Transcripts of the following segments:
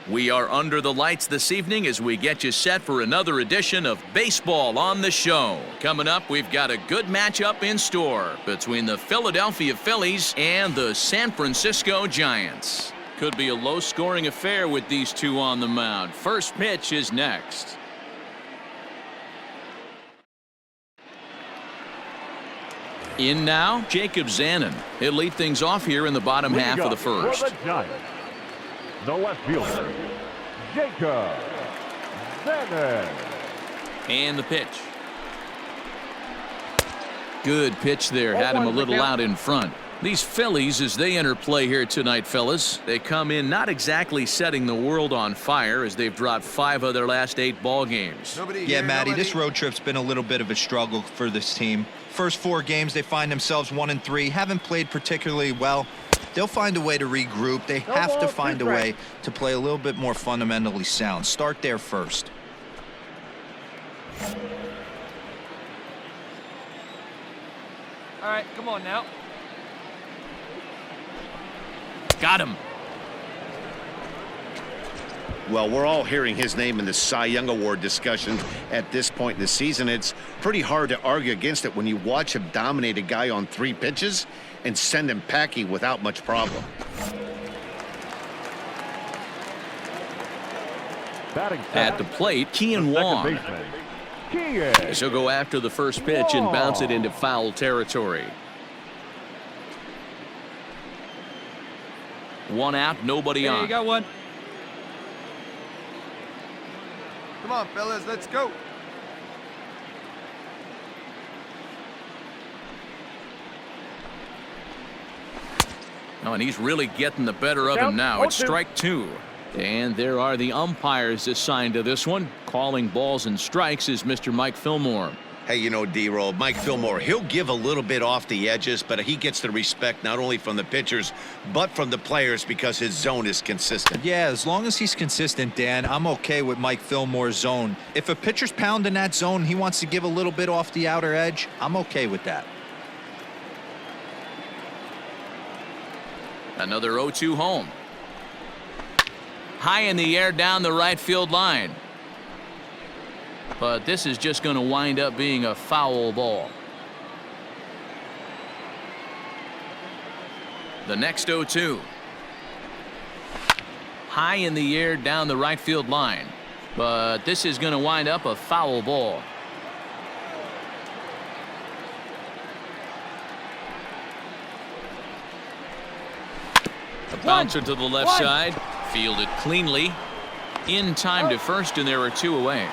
We are under the lights this evening as we get you set for another edition of Baseball on the Show. Coming up, we've got a good matchup in store between the Philadelphia Phillies and the San Francisco Giants. Could be a low-scoring affair with these two on the mound. First pitch is next. In now, Jacob Zanin. He'll lead things off here in the bottom half of the first. For the Giants, the left fielder, Jacob Zanin. And the pitch. Good pitch there. Had him a little out in front. These Phillies, as they enter play here tonight, fellas, they come in not exactly setting the world on fire as they've dropped 5 of their last 8 ball games. Yeah, Matty, this road trip's been a little bit of a struggle for this team. First 4 games, they find themselves 1-3, haven't played particularly well. They'll find a way to regroup. They have to find a way to play a little bit more fundamentally sound. Start there first. All right, come on now. Got him. Well, we're all hearing his name in the Cy Young Award discussion at this point in the season. It's pretty hard to argue against it when you watch him dominate a guy on 3 pitches and send him packing without much problem. At the plate, Kean Wong. He'll go after the first pitch and bounce it into foul territory. 1 out, nobody on. You got one. Come on, fellas, let's go. Oh, and he's really getting the better of him now. It's strike 2. And there are the umpires assigned to this one. Calling balls and strikes is Mr. Mike Fillmore. Hey, you know, D-Roll, Mike Fillmore, he'll give a little bit off the edges, but he gets the respect not only from the pitchers, but from the players because his zone is consistent. Yeah, as long as he's consistent, Dan, I'm okay with Mike Fillmore's zone. If a pitcher's pounding that zone, he wants to give a little bit off the outer edge, I'm okay with that. Another 0-2 home. High in the air down the right field line. But this is just going to wind up being a foul ball. The next 0-2. High in the air down the right field line. But this is going to wind up a foul ball. A bouncer to the left side. Fielded cleanly. In time to first, and there are 2 away.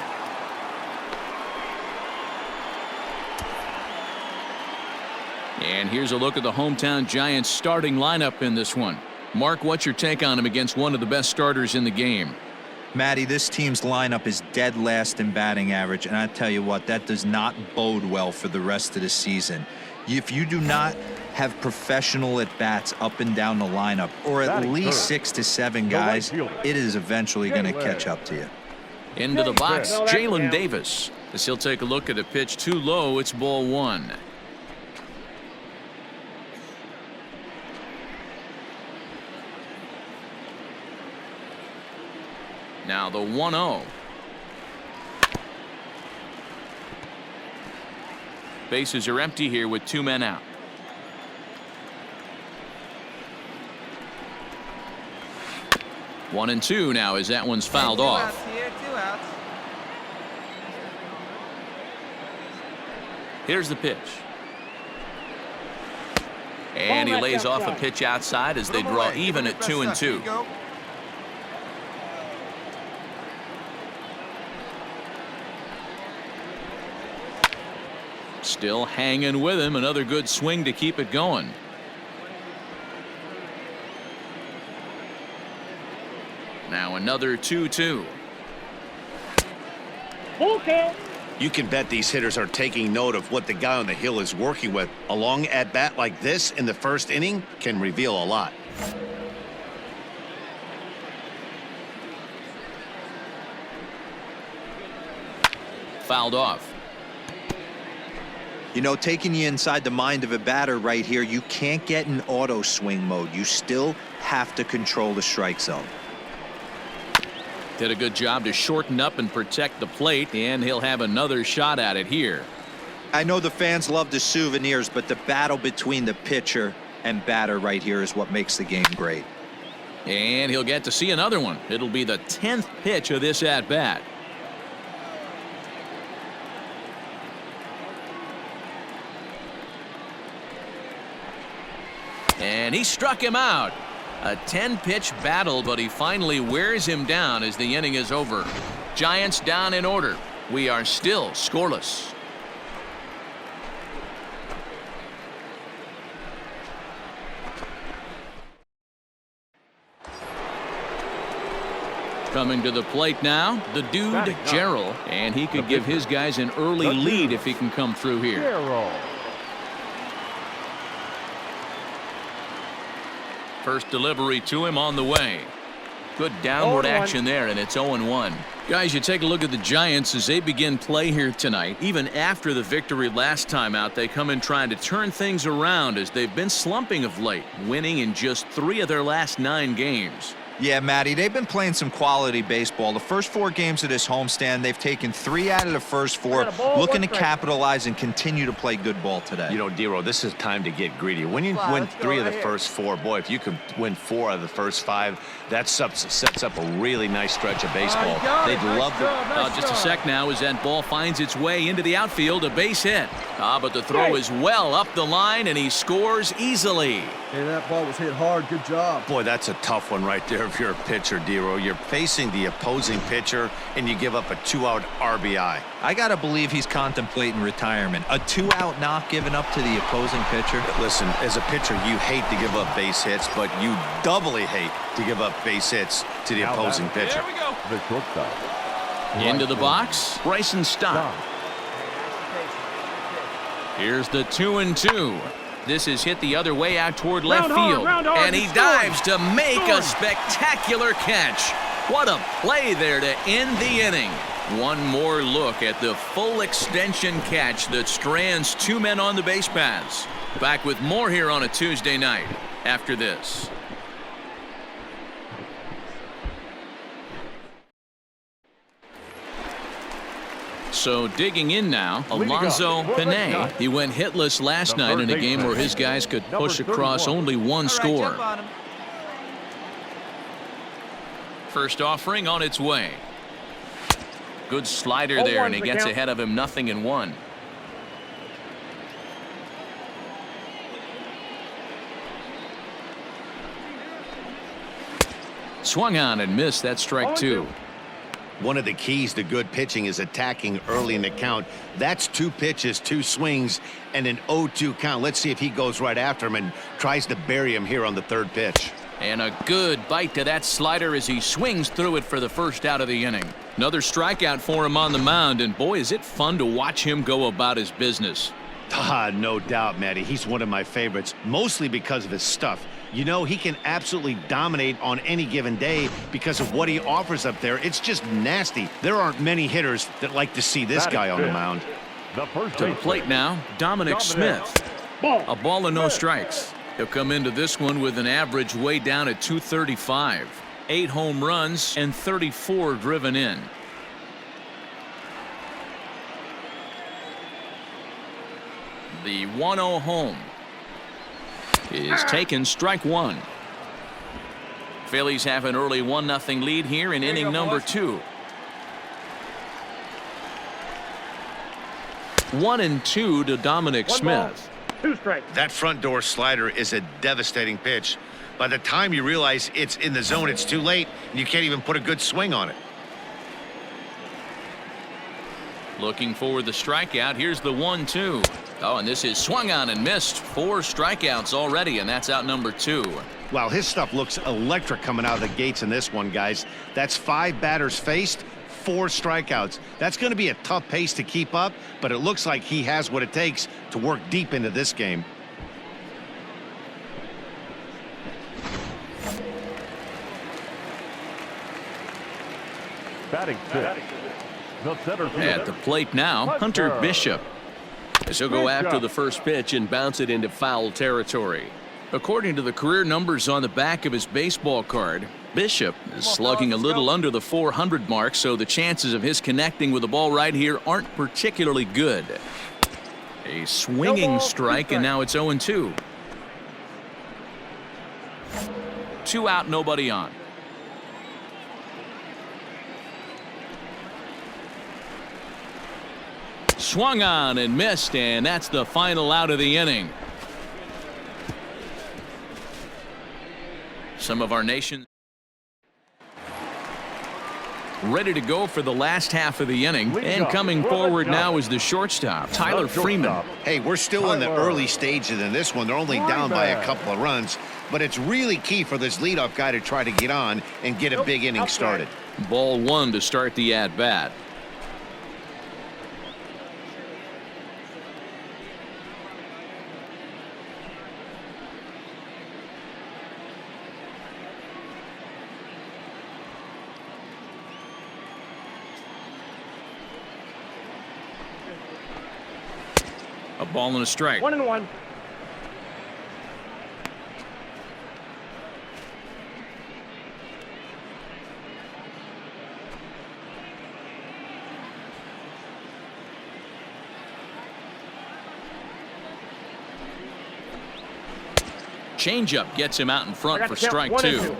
And here's a look at the hometown Giants starting lineup in this one. Mark, what's your take on him against one of the best starters in the game? Matty, this team's lineup is dead last in batting average, and I tell you what, that does not bode well for the rest of the season. If you do not have professional at-bats up and down the lineup, or at least 6 to 7 guys, it is eventually going to catch up to you. Into the box, Jalen Davis. As he'll take a look at a pitch too low, it's ball 1. Now the 1-0. Bases are empty here with 2 men out. One and 2 now as that one's fouled off. 2 outs. Here's the pitch. And he lays off a pitch outside as they draw even at 2 and 2. Still hanging with him. Another good swing to keep it going. Now another 2-2. You can bet these hitters are taking note of what the guy on the hill is working with. A long at-bat like this in the first inning can reveal a lot. Fouled off. You know, taking you inside the mind of a batter right here, you can't get in auto swing mode. You still have to control the strike zone. Did a good job to shorten up and protect the plate, and he'll have another shot at it here. I know the fans love the souvenirs, but the battle between the pitcher and batter right here is what makes the game great. And he'll get to see another one. It'll be the 10th pitch of this at-bat. And he struck him out. A 10-pitch battle, but he finally wears him down as the inning is over. Giants down in order. We are still scoreless. Coming to the plate now, the dude, Gerald, and he could give his guys an early lead if he can come through here. First delivery to him on the way. Good downward action there, and it's 0-1. Guys, you take a look at the Giants as they begin play here tonight. Even after the victory last time out, they come in trying to turn things around as they've been slumping of late, winning in just 3 of their last 9 games. Yeah, Matty, they've been playing some quality baseball. The first 4 games of this homestand, they've taken 3 out of the first 4, looking to capitalize and continue to play good ball today. You know, Dero, this is time to get greedy. When you win 3 of the first 4, boy, if you could win 4 out of the first 5, that sets up a really nice stretch of baseball. They'd love to. Just a sec now as that ball finds its way into the outfield, a base hit. But the throw is well up the line, and he scores easily. Hey, that ball was hit hard. Good job. Boy, that's a tough one right there if you're a pitcher, Dero. You're facing the opposing pitcher, and you give up a 2-out RBI. I got to believe he's contemplating retirement. A 2-out knock given up to the opposing pitcher. Listen, as a pitcher, you hate to give up base hits, but you doubly hate to give up base hits to the opposing pitcher. There we go. The shortstop. Into the box, Bryson Stott. Here's the 2-2. This is hit the other way out toward left field. And he dives to make a spectacular catch. What a play there to end the inning. One more look at the full extension catch that strands 2 men on the base paths. Back with more here on a Tuesday night after this. So digging in now, Alonso Pinay. He went hitless last night in a game where his guys could push across only 1 score. First offering on its way. Good slider there, and he gets ahead of him 0-1. Swung on and missed. That strike 2. One of the keys to good pitching is attacking early in the count. That's 2 pitches, 2 swings, and an 0-2 count. Let's see if he goes right after him and tries to bury him here on the 3rd pitch. And a good bite to that slider as he swings through it for the first out of the inning. Another strikeout for him on the mound, and boy, is it fun to watch him go about his business. No doubt, Matty. He's one of my favorites, mostly because of his stuff. You know, he can absolutely dominate on any given day because of what he offers up there. It's just nasty. There aren't many hitters that like to see this guy on the mound. To the plate now, Dominic Smith. A ball and no strikes. He'll come into this one with an average way down at 235. 8 home runs and 34 driven in. The 1-0 home is taken, strike 1. Phillies have an early 1-0 lead here in inning number 2. 1-2 to Dominic Smith. 2 strikes. That front door slider is a devastating pitch. By the time you realize it's in the zone, it's too late, and you can't even put a good swing on it. Looking for the strikeout. Here's the 1-2. Oh, and this is swung on and missed. 4 strikeouts already, and that's out number 2. Wow, his stuff looks electric coming out of the gates in this one, guys. That's 5 batters faced, 4 strikeouts. That's going to be a tough pace to keep up, but it looks like he has what it takes to work deep into this game. Batting 6. The center fielder. At the plate now, Hunter Bishop. As he'll go after the first pitch and bounce it into foul territory. According to the career numbers on the back of his baseball card, Bishop is slugging a little under the 400 mark, so the chances of his connecting with the ball right here aren't particularly good. A swinging strike, and now it's 0-2. 2 out, nobody on. Swung on and missed, and that's the final out of the inning. Some of our nation ready to go for the last half of the inning, and coming forward now is the shortstop, Tyler Freeman. Hey, we're still in the early stages in this one. They're only down by a couple of runs, but it's really key for this leadoff guy to try to get on and get a big inning started. Ball 1 to start the at-bat. A ball and a strike. 1-1. Changeup gets him out in front for strike 2.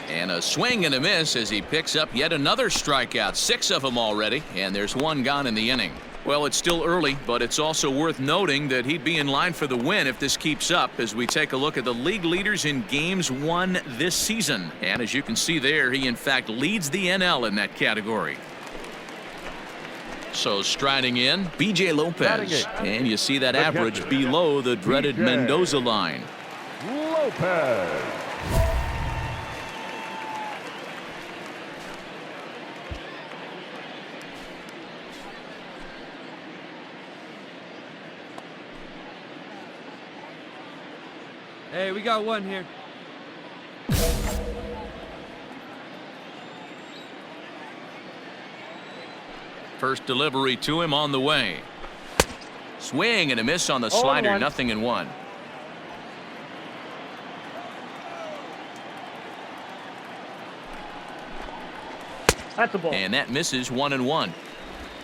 And a swing and a miss as he picks up yet another strikeout. 6 of them already, and there's 1 gone in the inning. Well, it's still early, but it's also worth noting that he'd be in line for the win if this keeps up as we take a look at the league leaders in games won this season. And as you can see there, he in fact leads the NL in that category. So striding in, B.J. Lopez, and you see that average below the dreaded Mendoza line. Lopez. Hey, we got one here. First delivery to him on the way. Swing and a miss on the slider. 0-1. That's a ball. And that misses. 1-1.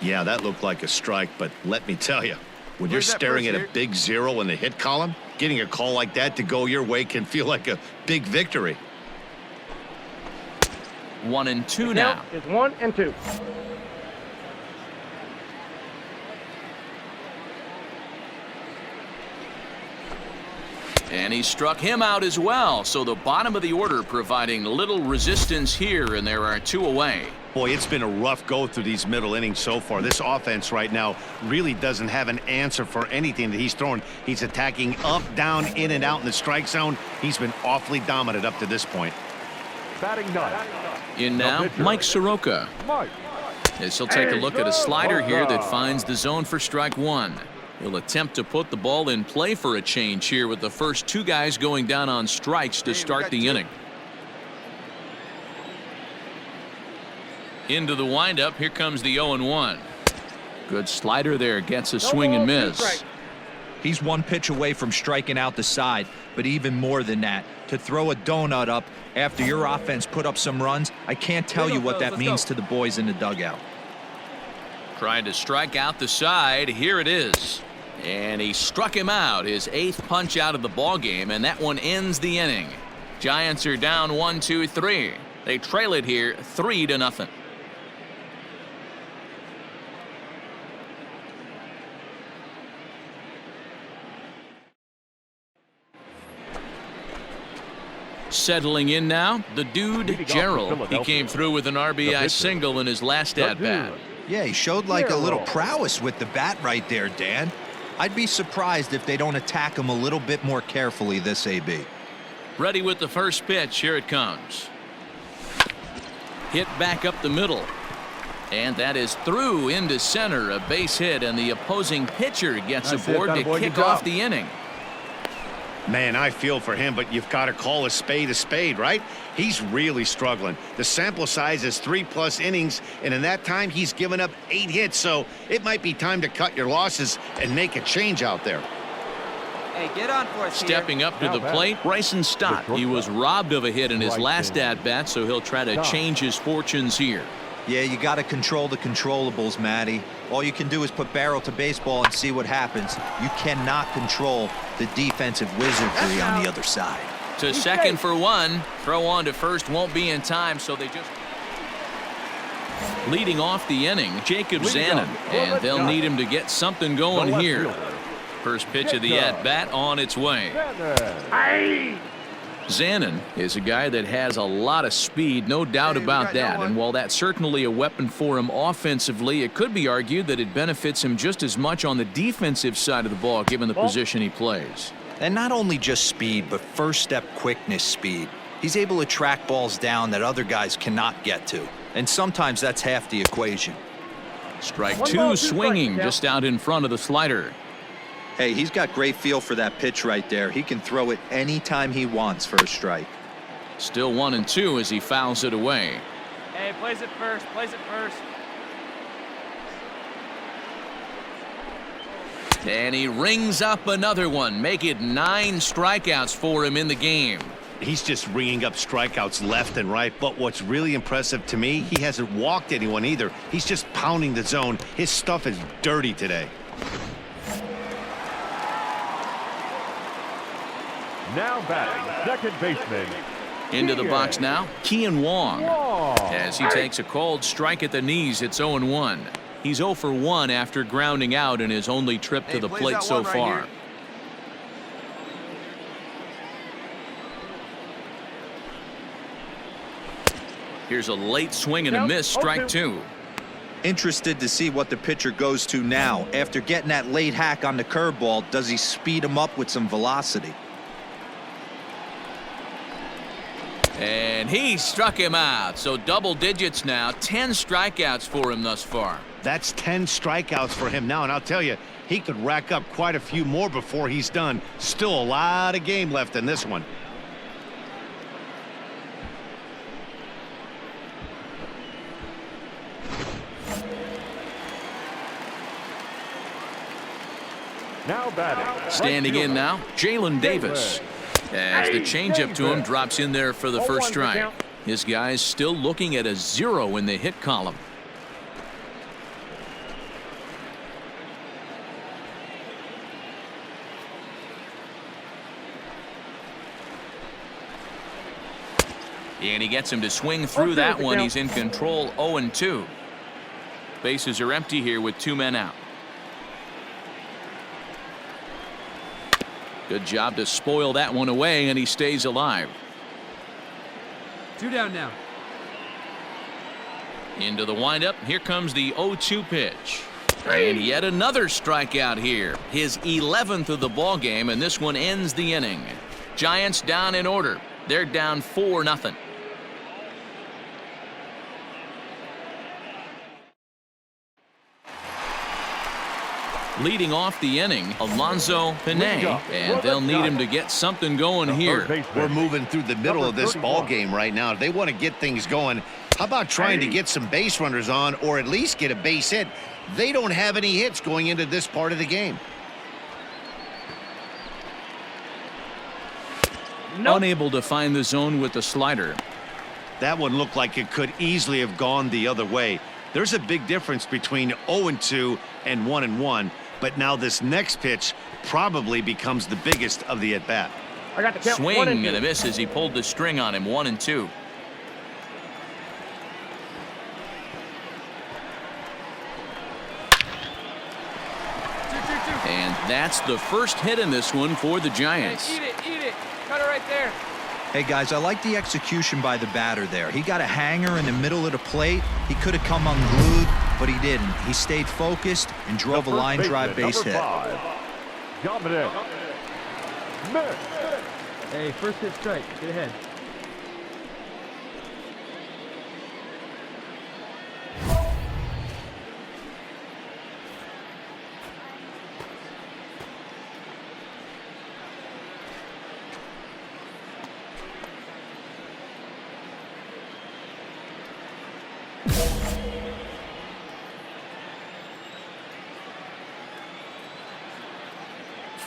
Yeah, that looked like a strike, but let me tell you, when you're staring at a big 0 in the hit column, getting a call like that to go your way can feel like a big victory. 1-2 now. It's 1-2. And he struck him out as well. So the bottom of the order providing little resistance here, and there are 2 away. Boy, it's been a rough go through these middle innings so far. This offense right now really doesn't have an answer for anything that he's throwing. He's attacking up, down, in and out in the strike zone. He's been awfully dominant up to this point. Batting ninth. In now, Mike Soroka. As he'll take a look at a slider here that finds the zone for strike 1. He'll attempt to put the ball in play for a change here with the first 2 guys going down on strikes to start the inning. Into the windup, here comes the 0-1. Good slider there, gets a swing and miss. He's 1 pitch away from striking out the side, but even more than that, to throw a donut up after your offense put up some runs, I can't tell you what that means to the boys in the dugout. Trying to strike out the side. Here it is. And he struck him out, his 8th punch out of the ball game, and that one ends the inning. Giants are down 1-2-3. They trail it here 3-0. Settling in now, the dude Gerald. He came through with an RBI single in his last at-bat. Yeah, he showed like a little prowess with the bat right there, Dan. I'd be surprised if they don't attack him a little bit more carefully this AB. Ready with the first pitch. Here it comes. Hit back up the middle. And that is through into center. A base hit, and the opposing pitcher gets aboard to kick off the inning. Man, I feel for him, but you've got to call a spade, right? He's really struggling. The sample size is 3+ innings, and in that time, he's given up 8 hits, so it might be time to cut your losses and make a change out there. Hey, get on for us. Stepping up to the plate, Bryson Stott. He was robbed of a hit in his last at-bat, so he'll try to change his fortunes here. Yeah, you got to control the controllables, Matty. All you can do is put barrel to baseball and see what happens. You cannot control the defensive wizardry on the other side. To second for 1. Throw on to first won't be in time, so they just... Leading off the inning, Jacob Zanin, and they'll need him to get something going here. First pitch of the at-bat on its way. Zanin is a guy that has a lot of speed, no doubt about that. And while that's certainly a weapon for him offensively, it could be argued that it benefits him just as much on the defensive side of the ball, given the position he plays. And not only just speed, but first step quickness speed. He's able to track balls down that other guys cannot get to. And sometimes that's half the equation. Strike 2 swinging just out in front of the slider. Hey, he's got great feel for that pitch right there. He can throw it anytime he wants for a strike. Still 1-2 as he fouls it away. Hey, plays it first. And he rings up another one. Make it 9 strikeouts for him in the game. He's just ringing up strikeouts left and right, but what's really impressive to me, he hasn't walked anyone either. He's just pounding the zone. His stuff is dirty today. Now batting, second baseman. Into the box now, Kian Wong. As he takes a called strike at the knees, it's 0-1. He's 0 for 1 after grounding out in his only trip to the plate so far. Here's a late swing and a miss, strike 2. Interested to see what the pitcher goes to now. After getting that late hack on the curveball, does he speed him up with some velocity? And he struck him out. So double digits now. 10 strikeouts for him thus far. That's 10 strikeouts for him now, and I'll tell you, he could rack up quite a few more before he's done. Still a lot of game left in this one. Now batting. Standing in now, Jalen Davis. As the changeup to him drops in there for the first strike. His guy's still looking at a 0 in the hit column. And he gets him to swing through that one. He's in control, 0-2. Bases are empty here with 2 men out. Good job to spoil that one away, and he stays alive. 2 down now. Into the windup. Here comes the 0-2 pitch. And yet another strikeout here. His 11th of the ball game, and this one ends the inning. Giants down in order. They're down 4-0. Leading off the inning, Alonso Pinay, and they'll need him to get something going here. We're moving through the middle of this ball game right now. They want to get things going. How about trying to get some base runners on, or at least get a base hit? They don't have any hits going into this part of the game. Unable to find the zone with the slider. That one looked like it could easily have gone the other way. There's a big difference between 0-2 and 1-1. But now this next pitch probably becomes the biggest of the at-bat. I got the count. Swing and a miss as he pulled the string on him. 1-2. And that's the first hit in this one for the Giants. Hey, eat it. Cut it right there. Hey, guys, I like the execution by the batter there. He got a hanger in the middle of the plate. He could have come unglued, but he didn't. He stayed focused and drove a line drive base hit. Dominic. Hey, first hit strike. Get ahead.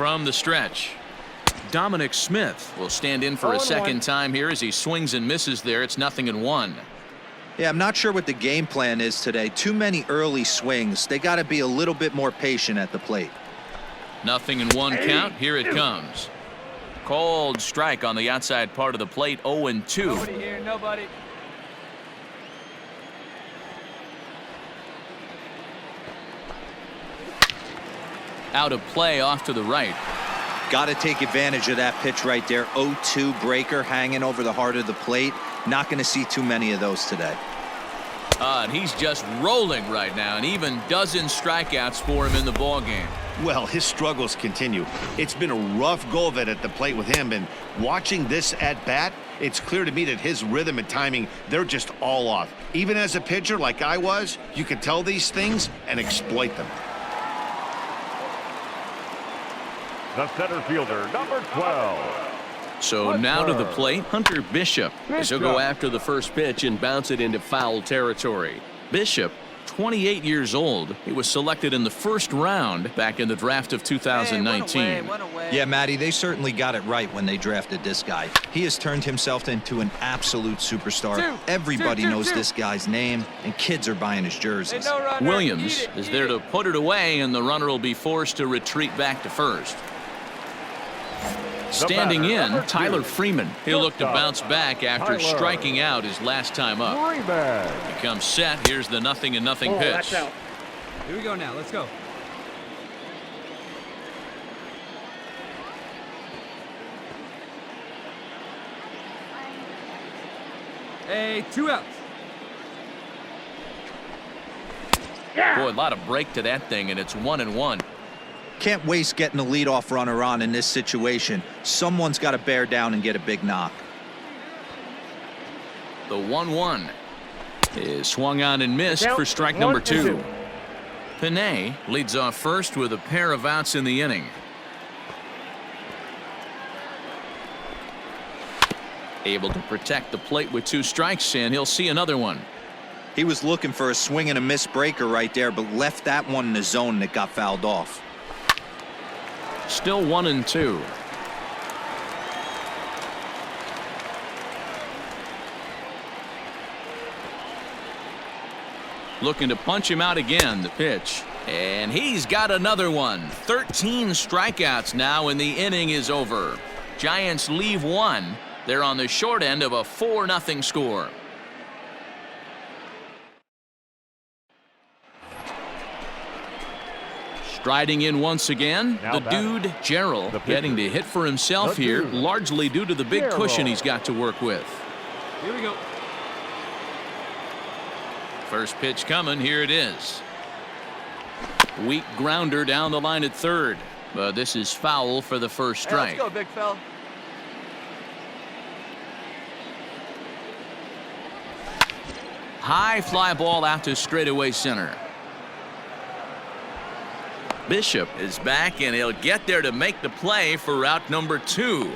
from the stretch. Dominic Smith will stand in for a second time here as he swings and misses there. It's 0-1. Yeah, I'm not sure what the game plan is today. Too many early swings. They got to be a little bit more patient at the plate. 0-1 count. Here it comes. Cold strike on the outside part of the plate. 0-2. Nobody here, nobody. Out of play off to the right. Got to take advantage of that pitch right there. 0-2 breaker hanging over the heart of the plate. Not going to see too many of those today. And he's just rolling right now, and even dozen strikeouts for him in the ballgame. Well, his struggles continue. It's been a rough go of it at the plate with him, and watching this at bat, it's clear to me that his rhythm and timing, they're just all off. Even as a pitcher like I was, you can tell these things and exploit them. The center fielder, number 12. So now to the plate, Hunter Bishop. As he'll go after the first pitch and bounce it into foul territory. Bishop, 28 years old. He was selected in the first round back in the draft of 2019. Yeah, Matty, they certainly got it right when they drafted this guy. He has turned himself into an absolute superstar. Everybody knows this guy's name, and kids are buying his jerseys. Williams is there to put it away, and the runner will be forced to retreat back to first. Standing in, Tyler Freeman. He'll look to bounce back after striking out his last time up. He comes set. Here's the 0-0 pitch. Here we go now. Let's go. Hey, 2 outs. Boy, a lot of break to that thing, and it's 1-1. Can't waste getting a leadoff runner on in this situation. Someone's got to bear down and get a big knock. The 1-1 is swung on and missed for strike number 2. Panay leads off first with a pair of outs in the inning. Able to protect the plate with 2 strikes, and he'll see another one. He was looking for a swing and a miss breaker right there, but left that one in the zone that got fouled off. Still 1-2. Looking to punch him out again, the pitch. And he's got another one. 13 strikeouts now, and the inning is over. Giants leave 1. They're on the short end of a 4-0 score. Striding in once again, the dude, Gerald, getting to hit for himself here, largely due to the big cushion he's got to work with. Here we go. First pitch coming. Here it is. Weak grounder down the line at third, but this is foul for the first strike. Hey, let's go, big fella. High fly ball out to straightaway center. Bishop is back, and he'll get there to make the play for out number 2.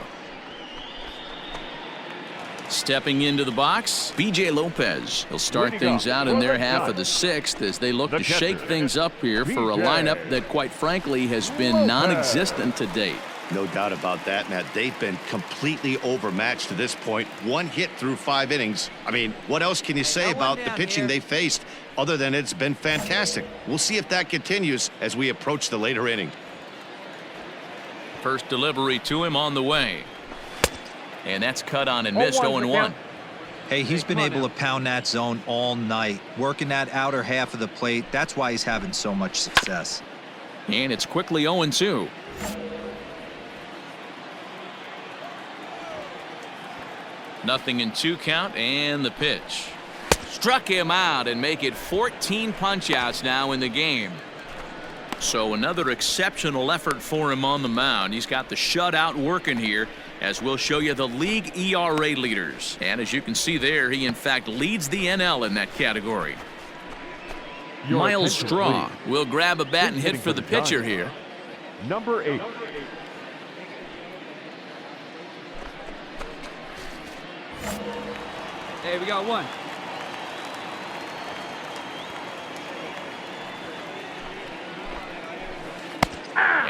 Stepping into the box, B.J. Lopez. He'll start things out in their half of the 6th as they look to shake things up here for a lineup that, quite frankly, has been non-existent to date. No doubt about that, Matt. They've been completely overmatched to this point. 1 hit through 5 innings. I mean, what else can you say about the pitching they faced other than it's been fantastic? We'll see if that continues as we approach the later inning. First delivery to him on the way. And that's cut on and missed. 0-1. Hey, he's been able to pound that zone all night, working that outer half of the plate. That's why he's having so much success. And it's quickly 0-2. Nothing in 2 count, and the pitch. Struck him out and make it 14 punch-outs now in the game. So another exceptional effort for him on the mound. He's got the shutout working here, as we'll show you the league ERA leaders. And as you can see there, he in fact leads the NL in that category. Miles Straw will grab a bat and hit for the pitcher here. Number 8. Hey, we got 1.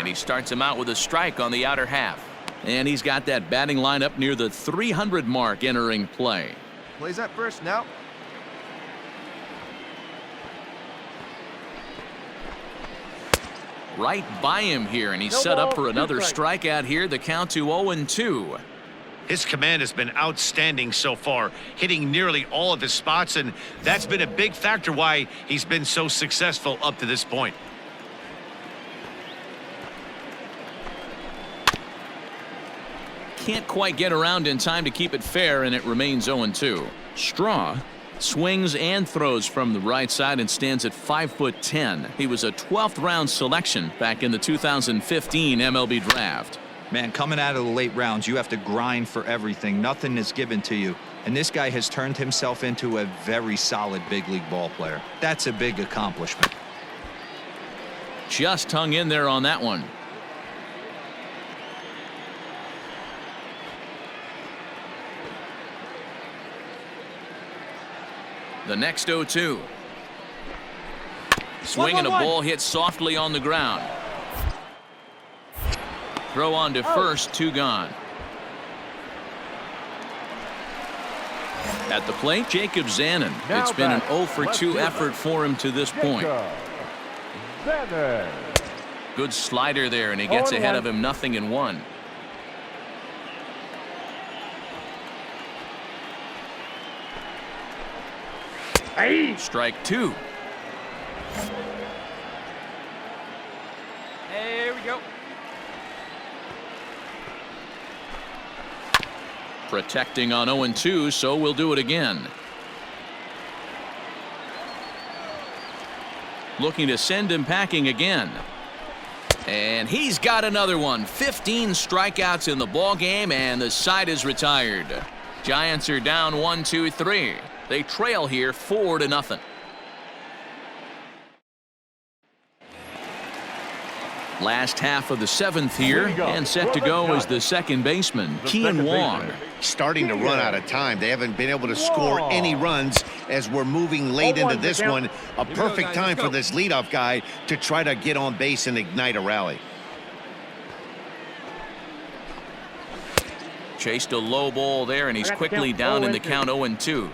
And he starts him out with a strike on the outer half. And he's got that batting lineup near the 300 mark entering play. Plays at first now. Right by him here, and he's No set up ball, for another 2 strikes. strikeout here. The count to 0-2. His command has been outstanding so far, hitting nearly all of his spots, and that's been a big factor why he's been so successful up to this point. Can't quite get around in time to keep it fair, and it remains 0-2. Straw swings and throws from the right side and stands at 5'10". He was a 12th round selection back in the 2015 MLB draft. Man, coming out of the late rounds, you have to grind for everything. Nothing is given to you. And this guy has turned himself into a very solid big league ball player. That's a big accomplishment. Just hung in there on that one. The next 0-2. Swing and a ball hit softly on the ground. Throw on to first, 2 gone. At the plate, Jacob Zanin. Now It's been an back, 0 for 2 left fielder, effort for him to this point. Jacob Zanin. Good slider there, and he gets 0-1. ahead of him, 0-1. Hey. Strike 2. Here we go. Protecting on 0-2, so we'll do it again. Looking to send him packing again. And he's got another one. 15 strikeouts in the ball game, and the side is retired. Giants are down 1-2-3. They trail here 4-0. Last half of the 7th here, and set to go is the second baseman, Kean Wong. Starting to run out of time. They haven't been able to score any runs as we're moving late into this one. A perfect time for this leadoff guy to try to get on base and ignite a rally. Chased a low ball there, and he's quickly down in the count 0-2.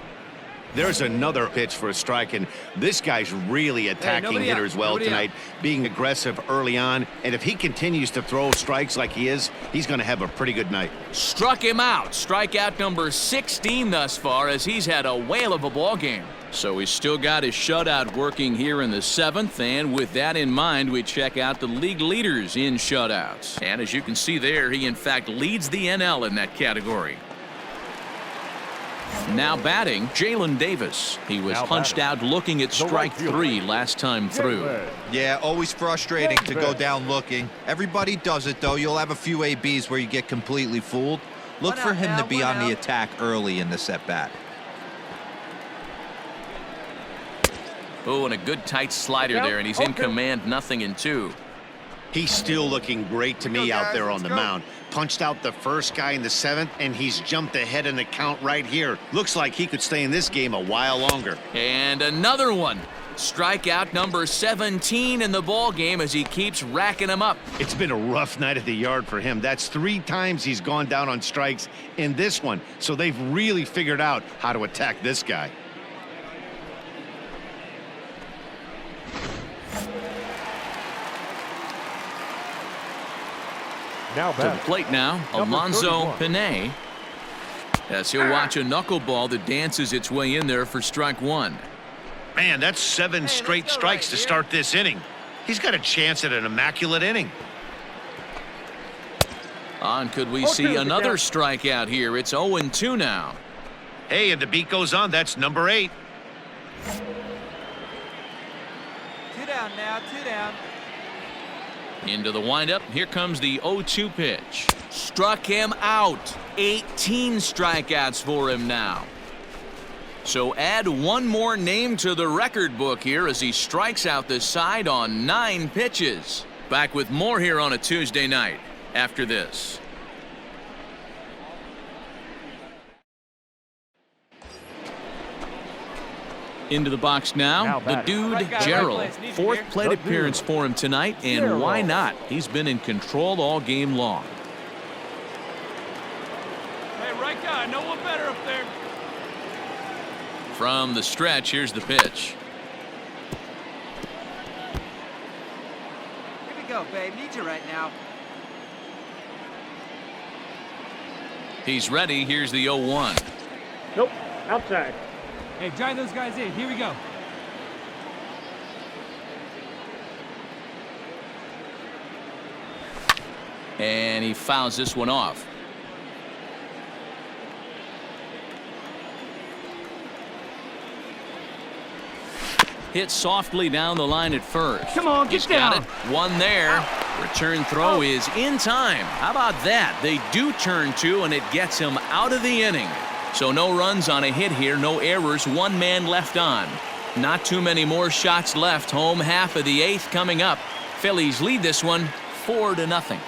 There's another pitch for a strike, and this guy's really attacking nobody hitters out. well Nobody tonight, being aggressive early on. And if he continues to throw strikes like he is, he's going to have a pretty good night. Struck him out. Strikeout number 16 thus far, as he's had a whale of a ball game. So he's still got his shutout working here in the 7th, and with that in mind, we check out the league leaders in shutouts. And as you can see there, he in fact leads the NL in that category. Now batting, Jalen Davis. He was punched out looking at strike 3 last time through. Yeah, always frustrating to go down looking. Everybody does it, though. You'll have a few ABs where you get completely fooled. Look for him to be on the attack early in this at-bat. Oh, and a good tight slider there, and he's in command, 0-2. He's still looking great to me out there on the mound. Punched out the first guy in the 7th, and he's jumped ahead in the count right here. Looks like he could stay in this game a while longer. And another one. Strikeout number 17 in the ball game as he keeps racking them up. It's been a rough night at the yard for him. That's 3 times he's gone down on strikes in this one. So they've really figured out how to attack this guy. Now To the back, plate now, Number Alonso 31. Pinay. As he'll watch a knuckleball that dances its way in there for strike 1. Man, that's 7 straight strikes to start this inning. He's got a chance at an immaculate inning. On could we see another strikeout here? It's 0-2 now. Hey, and the beat goes on. That's number 8. 2 down now, 2 down. Into the windup. Here comes the 0-2 pitch. Struck him out. 18 strikeouts for him now. So add one more name to the record book here as he strikes out the side on 9 pitches. Back with more here on a Tuesday night after this. Into the box now, the dude, Gerald. Fourth plate appearance for him tonight, and why not? He's been in control all game long. Hey, right guy, no one better up there. From the stretch, here's the pitch. Here we go, babe. Need you right now. He's ready. Here's the 0-1. Nope, outside. Hey, drive those guys in. Here we go. And he fouls this one off. Hit softly down the line at first. Come on, get down. Got it. One there. Return throw is in time. How about that? They do turn two, and it gets him out of the inning. So no runs on a hit here, no errors, one man left on. Not too many more shots left. Home half of the eighth coming up. Phillies lead this one 4-0.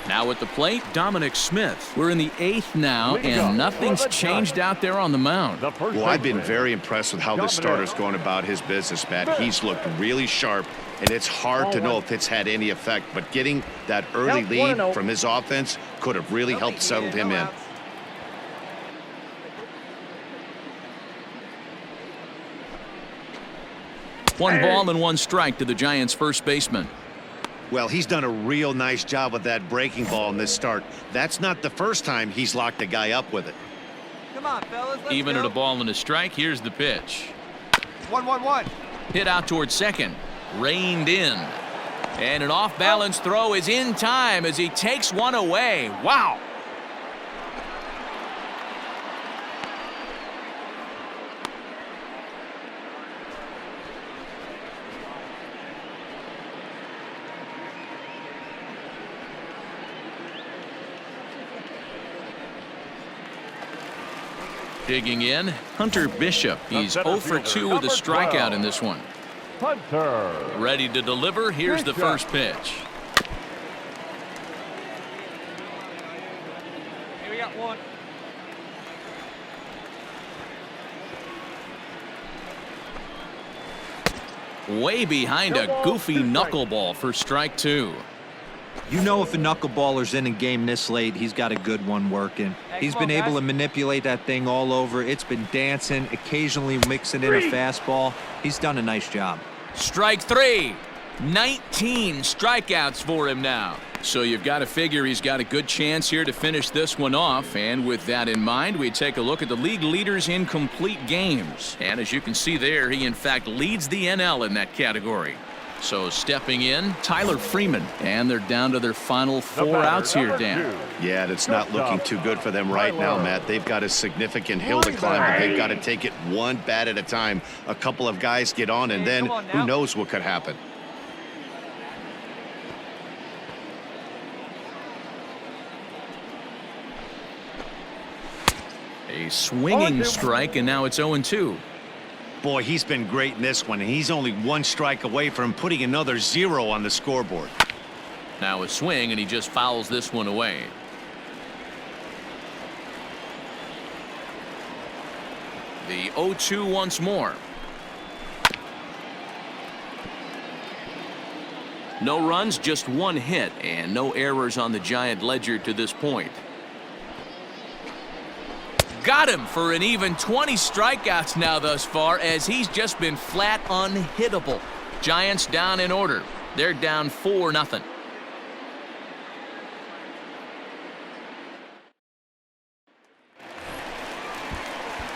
Now at the plate, Dominic Smith. We're in the eighth now, and nothing's changed out there on the mound. Well, I've been very impressed with how the starter's going about his business, Matt. He's looked really sharp, and it's hard to know if it's had any effect, but getting that early lead from his offense could have really helped settle him in. One ball and one strike to the Giants' first baseman. Well, he's done a real nice job with that breaking ball in this start. That's not the first time he's locked a guy up with it. Come on, fellas. Let's Even go. at a ball and a strike, here's the pitch. 1-1-1. Hit out towards second. Reined in. And an off-balance throw is in time as he takes one away. Wow. Digging in, Hunter Bishop. He's 0 for 2 with a strikeout in this one. Hunter. Ready to deliver. Here's the first pitch. Here we got one. Way behind a goofy knuckleball for strike two. You know, if a knuckleballer's in a game this late, he's got a good one working. He's been able to manipulate that thing all over. It's been dancing, occasionally mixing in a fastball. He's done a nice job. Strike three. 19 strikeouts for him now. So you've got to figure he's got a good chance here to finish this one off. And with that in mind, we take a look at the league leaders in complete games. And as you can see there, he in fact leads the NL in that category. So stepping in, Tyler Freeman. And they're down to their final 4 outs here, Dan. Yeah, it's not looking too good for them right now, Matt. They've got a significant hill to climb, but they've got to take it one bat at a time. A couple of guys get on, and then who knows what could happen. A swinging strike, and now it's 0-2. Boy, he's been great in this one, and he's only one strike away from putting another 0 on the scoreboard. Now a swing, and he just fouls this one away. The 0-2 once more. No runs, just one hit, and no errors on the Giant ledger to this point. Got him for an even 20 strikeouts now thus far, as he's just been flat unhittable. Giants down in order. They're down 4-0.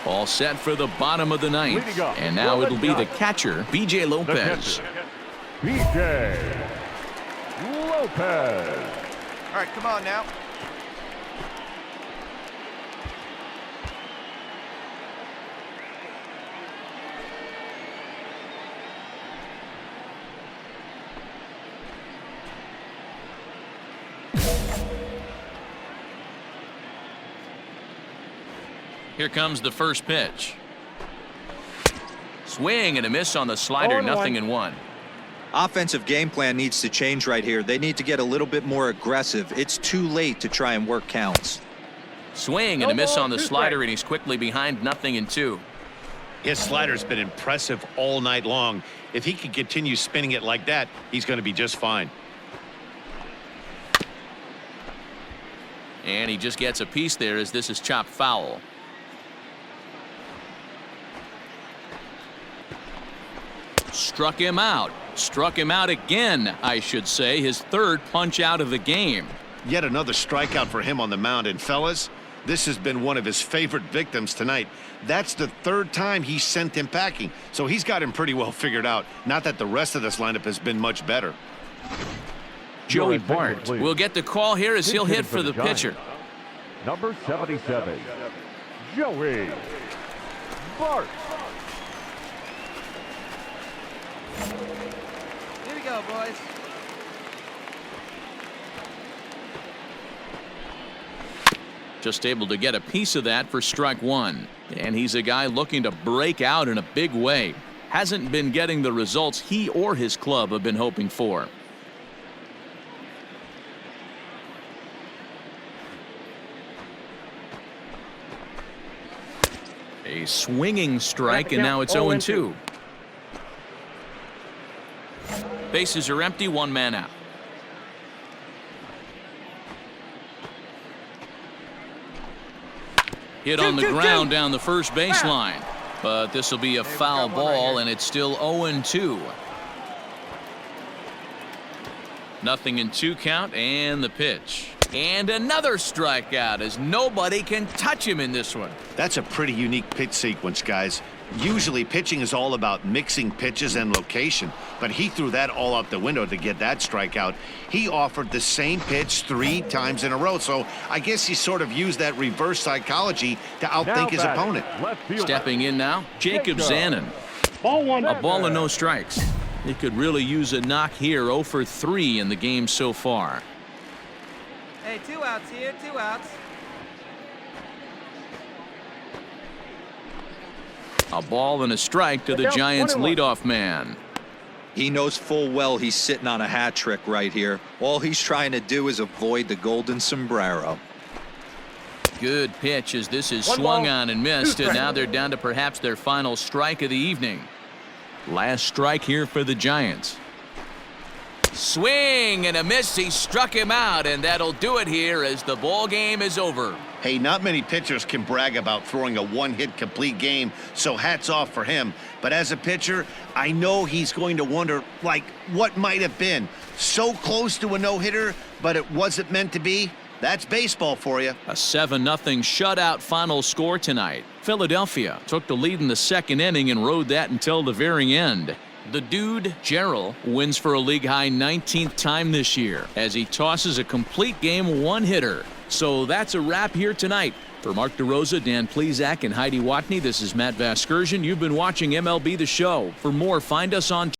All set for the bottom of the ninth. And now it'll be the catcher, B.J. Lopez. B.J. Lopez. All right, come on now. Here comes the first pitch. Swing and a miss on the slider, 0-1. Offensive game plan needs to change right here. They need to get a little bit more aggressive. It's too late to try and work counts. Swing and a miss on the slider, and he's quickly behind 0-2. His slider's been impressive all night long. If he can continue spinning it like that, he's going to be just fine. And he just gets a piece there as this is chopped foul. Struck him out. Struck him out again, I should say. His third punch out of the game. Yet another strikeout for him on the mound. And fellas, this has been one of his favorite victims tonight. That's the third time he sent him packing. So he's got him pretty well figured out. Not that the rest of this lineup has been much better. Joey Bart will get the call here as he'll hit for the pitcher. Number 77, Joey Bart. Here we go, boys. Just able to get a piece of that for strike one. And he's a guy looking to break out in a big way. Hasn't been getting the results he or his club have been hoping for. A swinging strike, and now it's 0-2. Bases are empty, one man out. Hit on the ground down the first baseline. But this will be a foul ball, and it's still 0-2. 0-2 count, and the pitch. And another strikeout as nobody can touch him in this one. That's a pretty unique pitch sequence, guys. Usually pitching is all about mixing pitches and location, but he threw that all out the window to get that strikeout. He offered the same pitch 3 times in a row, so I guess he sort of used that reverse psychology to outthink his opponent. Stepping in now, Jacob Zanin. A ball and no strikes. He could really use a knock here. 0 for 3 in the game so far. Hey, 2 outs here, 2 outs. A ball and a strike to the Giants leadoff man. He knows full well he's sitting on a hat trick right here. All he's trying to do is avoid the golden sombrero. Good pitch as this is swung on and missed, and now they're down to perhaps their final strike of the evening. Last strike here for the Giants. Swing and a miss. He struck him out, and that'll do it here as the ball game is over. Hey, not many pitchers can brag about throwing a one-hit complete game, so hats off for him. But as a pitcher, I know he's going to wonder, like, what might have been. So close to a no-hitter, but it wasn't meant to be. That's baseball for you. A 7-0 shutout final score tonight. Philadelphia took the lead in the second inning and rode that until the very end. The dude, Gerald, wins for a league-high 19th time this year as he tosses a complete game one-hitter. So that's a wrap here tonight. For Mark DeRosa, Dan Plesac, and Heidi Watney, this is Matt Vasgersian. You've been watching MLB The Show. For more, find us on